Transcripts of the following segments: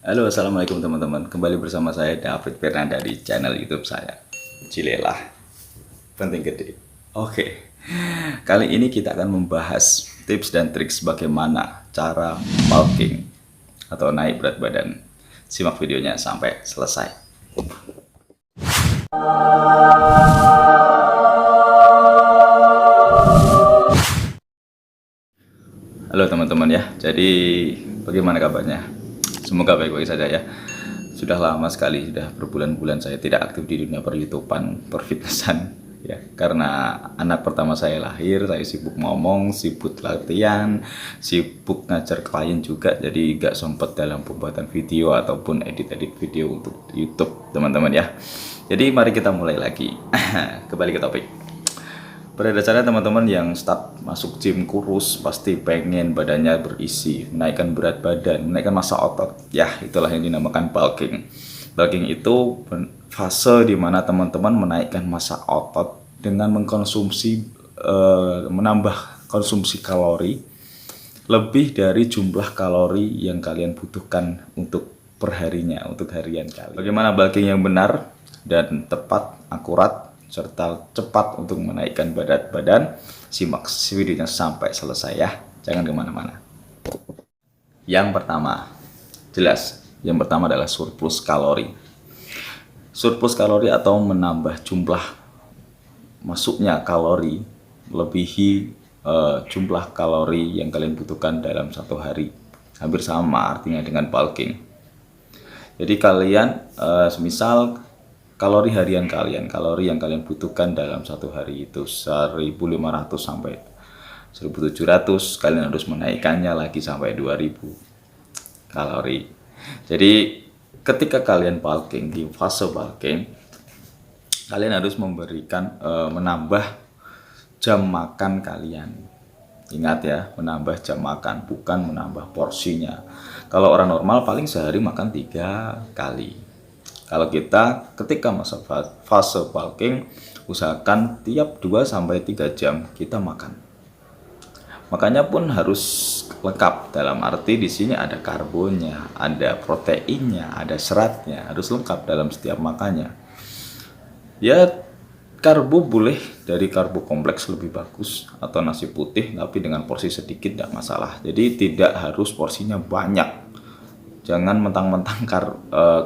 Halo, assalamualaikum teman-teman. Kembali bersama saya David Fernanda di channel YouTube saya. Cilelah, penting gede. Oke, kali ini kita akan membahas tips dan trik bagaimana cara bulking atau naik berat badan. Simak videonya sampai selesai. Halo teman-teman ya. Jadi bagaimana kabarnya? Semoga baik-baik saja ya. Sudah lama sekali, sudah berbulan-bulan saya tidak aktif di dunia per-YouTubean, perfitnessan ya. Karena anak pertama saya lahir, saya sibuk ngomong, sibuk latihan, sibuk ngajar klien juga. Jadi gak sempet dalam pembuatan video ataupun edit-edit video untuk YouTube teman-teman ya. Jadi mari kita mulai lagi. Kembali ke topik. Pada dasarnya teman-teman yang start masuk gym kurus pasti pengen badannya berisi, menaikkan berat badan, menaikkan massa otot. Ya, itulah yang dinamakan bulking. Bulking itu fase di mana teman-teman menaikkan massa otot dengan mengkonsumsi menambah konsumsi kalori lebih dari jumlah kalori yang kalian butuhkan untuk perharinya, untuk harian kalian. Bagaimana bulking yang benar dan tepat, akurat, serta cepat untuk menaikkan berat badan? Simak videonya sampai selesai ya, jangan kemana-mana. Yang pertama, jelas, yang pertama adalah surplus kalori. Surplus kalori atau menambah jumlah masuknya kalori melebihi jumlah kalori yang kalian butuhkan dalam satu hari. Hampir sama artinya dengan bulking. Jadi kalian semisal kalori harian kalian, kalori yang kalian butuhkan dalam satu hari itu 1.500 sampai 1.700, kalian harus menaikkannya lagi sampai 2.000 kalori. Jadi ketika kalian bulking, di fase bulking, kalian harus memberikan menambah jam makan kalian. Ingat ya, menambah jam makan, bukan menambah porsinya. Kalau orang normal paling sehari makan 3 kali. Kalau kita ketika masa fase bulking, usahakan tiap 2-3 jam kita makan. Makanya pun harus lengkap, dalam arti di sini ada karbonnya, ada proteinnya, ada seratnya, harus lengkap dalam setiap makannya. Ya, karbo boleh dari karbo kompleks lebih bagus atau nasi putih, tapi dengan porsi sedikit tidak masalah. Jadi tidak harus porsinya banyak. Jangan mentang-mentang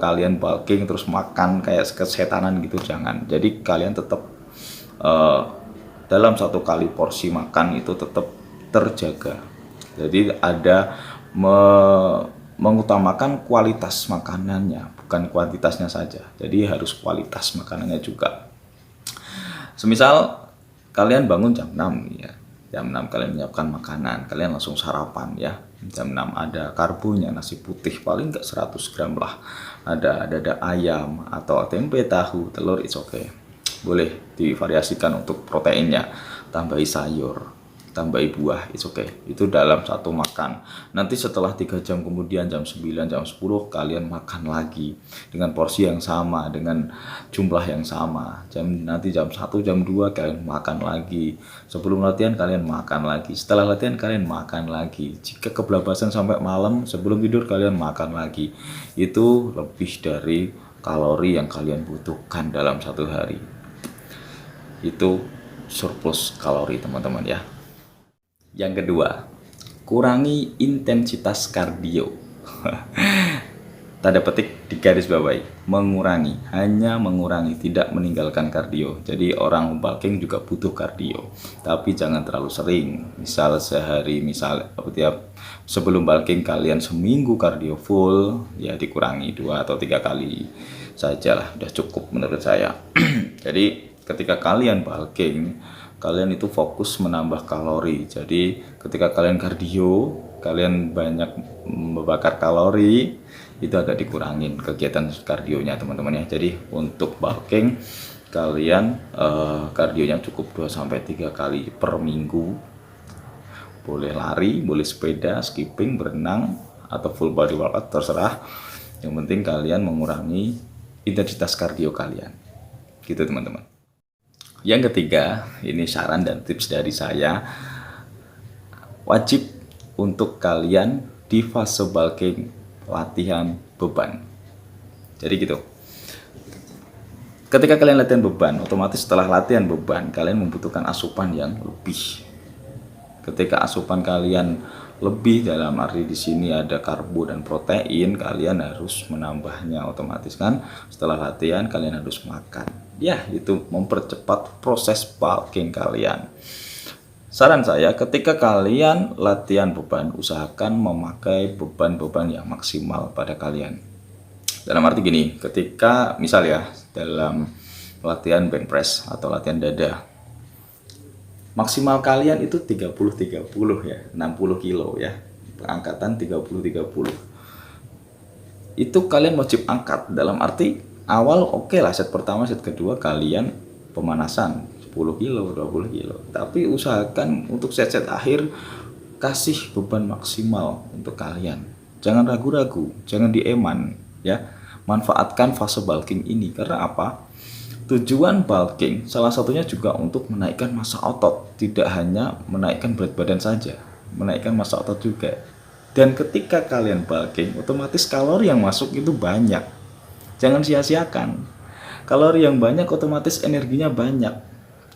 kalian bulking terus makan kayak kesetanan gitu, jangan. Jadi kalian tetap dalam satu kali porsi makan itu tetap terjaga. Jadi ada mengutamakan kualitas makanannya, bukan kuantitasnya saja. Jadi harus kualitas makanannya juga. Semisal kalian bangun jam 6 ya. Jam 6 kalian menyiapkan makanan, kalian langsung sarapan ya. Jam 6 ada karbonya, nasi putih paling enggak 100 gram lah. Ada dada ayam atau tempe, tahu, telur, it's okay. Boleh divariasikan untuk proteinnya, tambahi sayur, tambahi buah, it's okay. Itu dalam satu makan. Nanti setelah 3 jam kemudian, jam 9, jam 10 kalian makan lagi dengan porsi yang sama, dengan jumlah yang sama. Nanti jam 1, jam 2 kalian makan lagi. Sebelum latihan kalian makan lagi. Setelah latihan kalian makan lagi. Jika kebablasan sampai malam, sebelum tidur kalian makan lagi. Itu lebih dari kalori yang kalian butuhkan dalam satu hari. Itu surplus kalori teman-teman ya. Yang kedua, kurangi intensitas kardio. Tanda petik di garis bawahi, mengurangi, hanya mengurangi, tidak meninggalkan kardio. Jadi orang bulking juga butuh kardio, tapi jangan terlalu sering. Misal sehari, tiap sebelum bulking kalian seminggu kardio full, ya dikurangi 2 atau 3 kali sajalah, udah cukup menurut saya. Jadi ketika kalian bulking, kalian itu fokus menambah kalori. Jadi ketika kalian kardio, kalian banyak membakar kalori, itu agak dikurangin kegiatan kardionya teman-teman ya. Jadi untuk bulking kalian kardionya cukup 2-3 kali per minggu. Boleh lari, boleh sepeda, skipping, berenang, atau full body workout, terserah. Yang penting kalian mengurangi intensitas kardio kalian, gitu teman-teman. Yang ketiga, ini saran dan tips dari saya, wajib untuk kalian di fase bulking latihan beban. Jadi gitu. Ketika kalian latihan beban, otomatis setelah latihan beban, kalian membutuhkan asupan yang lebih. Ketika asupan kalian lebih, dalam arti di sini ada karbo dan protein, kalian harus menambahnya otomatis kan. Setelah latihan kalian harus makan. Ya, itu mempercepat proses bulking kalian. Saran saya, ketika kalian latihan beban, usahakan memakai beban-beban yang maksimal pada kalian. Dalam arti gini, ketika misal ya dalam latihan bench press atau latihan dada, maksimal kalian itu 30-30 ya, 60 kilo ya, angkatan 30-30. Itu kalian wajib angkat, dalam arti awal oke lah, set pertama, set kedua kalian pemanasan 10 kilo, 20 kilo. Tapi usahakan untuk set-set akhir kasih beban maksimal untuk kalian. Jangan ragu-ragu, jangan dieman ya. Manfaatkan fase bulking ini, karena apa? Tujuan bulking salah satunya juga untuk menaikkan massa otot, tidak hanya menaikkan berat badan saja, menaikkan massa otot juga. Dan ketika kalian bulking, otomatis kalori yang masuk itu banyak. Jangan sia-siakan. Kalori yang banyak otomatis energinya banyak.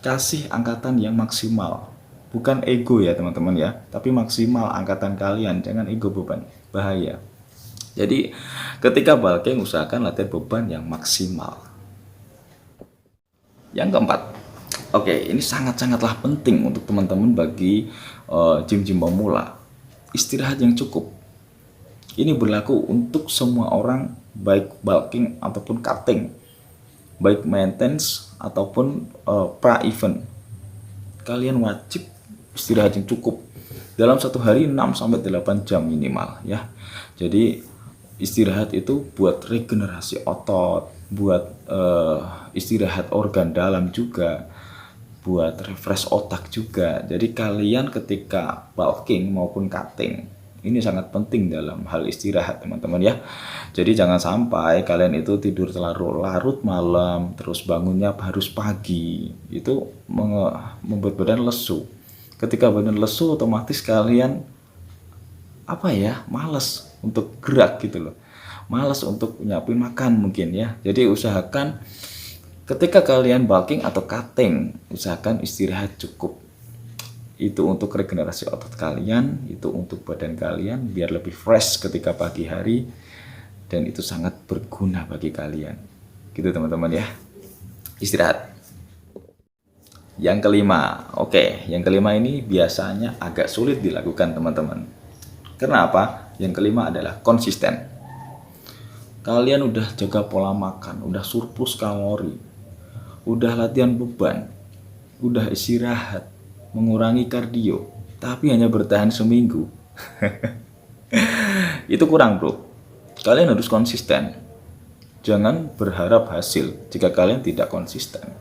Kasih angkatan yang maksimal. Bukan ego ya teman-teman ya, tapi maksimal angkatan kalian, jangan ego beban, bahaya. Jadi ketika bulking usahakan latihan beban yang maksimal. Yang keempat, oke, ini sangat-sangatlah penting untuk teman-teman bagi gym-gym pemula. Istirahat yang cukup. Ini berlaku untuk semua orang, baik bulking ataupun cutting, baik maintenance ataupun pra-event. Kalian wajib istirahat yang cukup. Dalam satu hari 6-8 jam minimal ya. Jadi istirahat itu buat regenerasi otot, buat istirahat organ dalam juga, buat refresh otak juga. Jadi kalian ketika bulking maupun cutting, ini sangat penting dalam hal istirahat teman-teman ya. Jadi jangan sampai kalian itu tidur terlalu larut malam, terus bangunnya harus pagi. Itu membuat badan lesu. Ketika badan lesu, otomatis kalian malas untuk gerak gitu loh, malas untuk nyiapin makan mungkin ya. Jadi usahakan ketika kalian bulking atau cutting, usahakan istirahat cukup. Itu untuk regenerasi otot kalian, itu untuk badan kalian biar lebih fresh ketika pagi hari, dan itu sangat berguna bagi kalian gitu teman-teman ya. Istirahat. Yang kelima, yang kelima ini biasanya agak sulit dilakukan teman-teman. Karena apa? Yang kelima adalah konsisten. Kalian udah jaga pola makan, udah surplus kalori, udah latihan beban, udah istirahat, mengurangi kardio, tapi hanya bertahan seminggu. Itu kurang bro. Kalian harus konsisten. Jangan berharap hasil jika kalian tidak konsisten.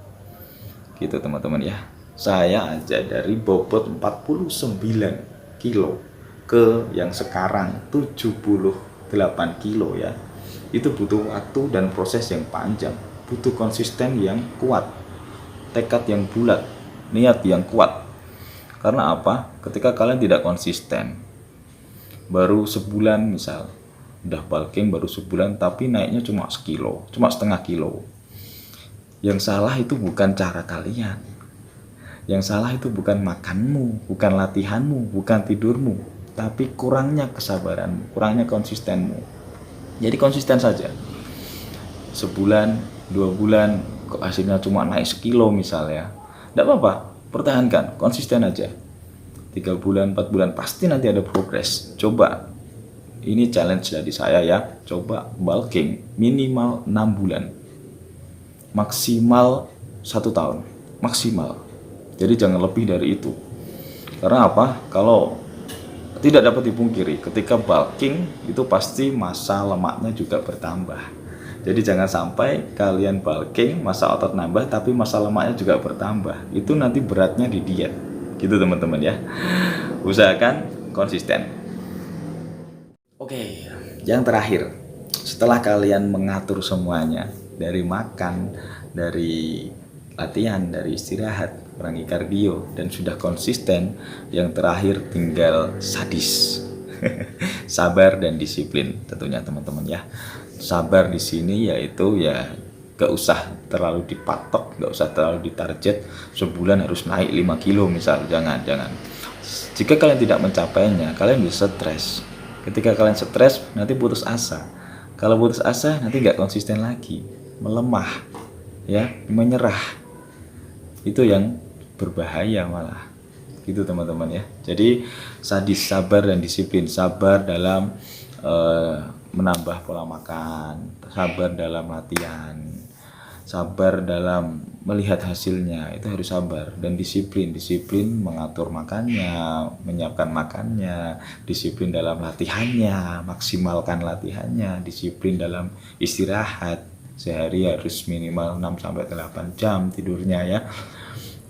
Gitu teman-teman ya. Saya aja dari bobot 49 kilo ke yang sekarang 78 kilo ya, itu butuh waktu dan proses yang panjang, butuh konsisten yang kuat, tekad yang bulat, niat yang kuat. Karena apa? Ketika kalian tidak konsisten, baru sebulan misal, udah bulking baru sebulan tapi naiknya cuma sekilo, cuma setengah kilo. Yang salah itu bukan cara kalian, yang salah itu bukan makanmu, bukan latihanmu, bukan tidurmu, tapi kurangnya kesabaranmu, kurangnya konsistenmu. Jadi konsisten saja. Sebulan, 2 bulan, kok hasilnya cuma naik sekilo misalnya, tidak apa-apa, pertahankan, konsisten aja. 3 bulan, 4 bulan, pasti nanti ada progres. Coba, ini challenge dari saya ya, coba bulking minimal 6 bulan, maksimal 1 tahun, maksimal. Jadi jangan lebih dari itu. Karena apa? Kalau tidak dapat dipungkiri, ketika bulking itu pasti massa lemaknya juga bertambah. Jadi jangan sampai kalian bulking, massa otot nambah, tapi massa lemaknya juga bertambah. Itu nanti beratnya di diet. Gitu teman-teman ya. Usahakan konsisten. Oke, yang terakhir. Setelah kalian mengatur semuanya, dari makan, dari latihan, dari istirahat, kurangi kardio, dan sudah konsisten, yang terakhir tinggal sadis. Sabar dan disiplin tentunya teman-teman ya. Sabar di sini yaitu ya gak usah terlalu dipatok, gak usah terlalu ditarget sebulan harus naik 5 kilo misal, jangan. Jika kalian tidak mencapainya, kalian bisa stres. Ketika kalian stres, nanti putus asa. Kalau putus asa, nanti gak konsisten lagi, melemah, ya, menyerah. Itu yang berbahaya malah. Gitu teman-teman ya. Jadi sabar dan disiplin. Sabar dalam menambah pola makan, sabar dalam latihan, sabar dalam melihat hasilnya, itu harus sabar. Dan disiplin mengatur makannya, menyiapkan makannya, disiplin dalam latihannya, maksimalkan latihannya, disiplin dalam istirahat, sehari harus minimal 6-8 jam tidurnya ya.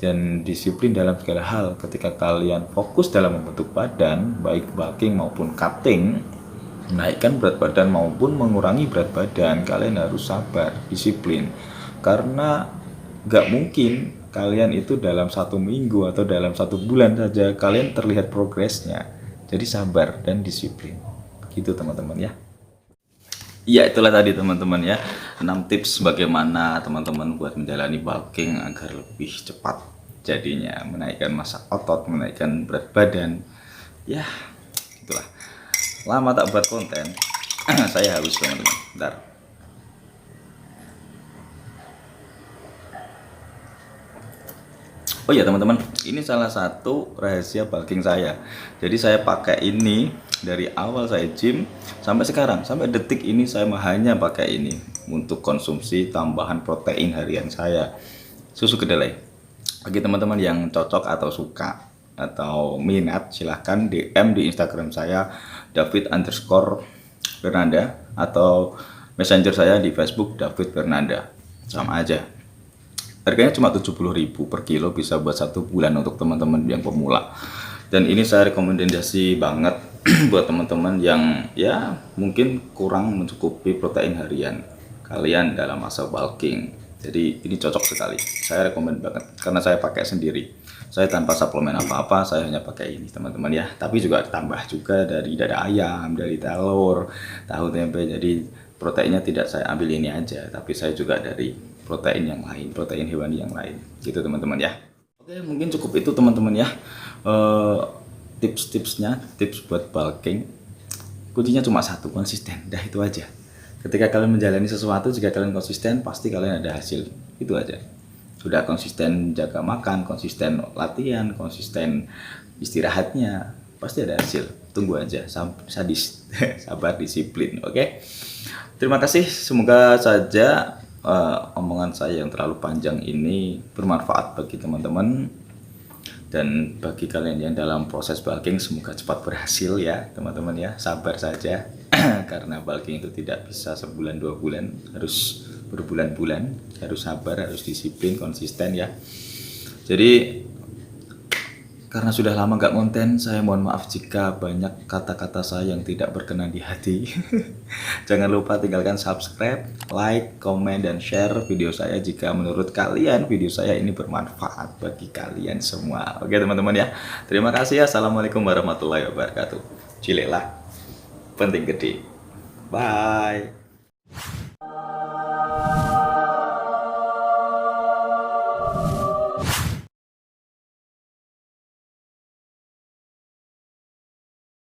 Dan disiplin dalam segala hal. Ketika kalian fokus dalam membentuk badan, baik bulking maupun cutting, menaikkan berat badan maupun mengurangi berat badan, kalian harus sabar, disiplin. Karena gak mungkin kalian itu dalam 1 minggu atau dalam 1 bulan saja kalian terlihat progresnya. Jadi sabar dan disiplin. Gitu teman-teman ya. Ya itulah tadi teman-teman ya, 6 tips bagaimana teman-teman buat menjalani bulking agar lebih cepat jadinya, menaikkan massa otot, menaikkan berat badan. Ya itulah. Lama tak buat konten. Saya haus teman-teman. Bentar. Oh ya teman-teman, ini salah satu rahasia bulking saya. Jadi saya pakai ini dari awal saya gym sampai sekarang, sampai detik ini saya hanya pakai ini untuk konsumsi tambahan protein harian saya, susu kedelai. Bagi teman-teman yang cocok atau suka atau minat, silahkan DM di Instagram saya David_Fernanda atau messenger saya di Facebook David Fernanda. Sama aja. Harganya cuma 70.000 per kilo, bisa buat 1 bulan untuk teman-teman yang pemula. Dan ini saya rekomendasi banget buat teman-teman yang ya mungkin kurang mencukupi protein harian kalian dalam masa bulking. Jadi ini cocok sekali, saya rekomend banget karena saya pakai sendiri. Saya tanpa suplemen apa-apa, saya hanya pakai ini teman-teman ya. Tapi juga ditambah juga dari dada ayam, dari telur, tahu tempe. Jadi proteinnya tidak saya ambil ini aja, tapi saya juga dari protein yang lain, protein hewani yang lain. Gitu teman-teman ya. Oke, mungkin cukup itu teman-teman ya. Tips-tipsnya, tips buat bulking. Kuncinya cuma satu, konsisten. Dah itu aja. Ketika kalian menjalani sesuatu, jika kalian konsisten, pasti kalian ada hasil. Itu aja. Sudah konsisten jaga makan, konsisten latihan, konsisten istirahatnya, pasti ada hasil. Tunggu aja, sadis, sabar, disiplin. Oke? Terima kasih. Semoga saja omongan saya yang terlalu panjang ini bermanfaat bagi teman-teman. Dan bagi kalian yang dalam proses bulking, semoga cepat berhasil ya teman-teman ya. Sabar saja. Karena bulking itu tidak bisa sebulan 2 bulan, harus berbulan-bulan, harus sabar, harus disiplin, konsisten ya. Jadi karena sudah lama gak konten, saya mohon maaf jika banyak kata-kata saya yang tidak berkenan di hati. Jangan lupa tinggalkan subscribe, like, komen, dan share video saya jika menurut kalian video saya ini bermanfaat bagi kalian semua. Oke teman-teman ya, terima kasih ya. Assalamualaikum warahmatullahi wabarakatuh. Cilik lah, penting gede. Bye.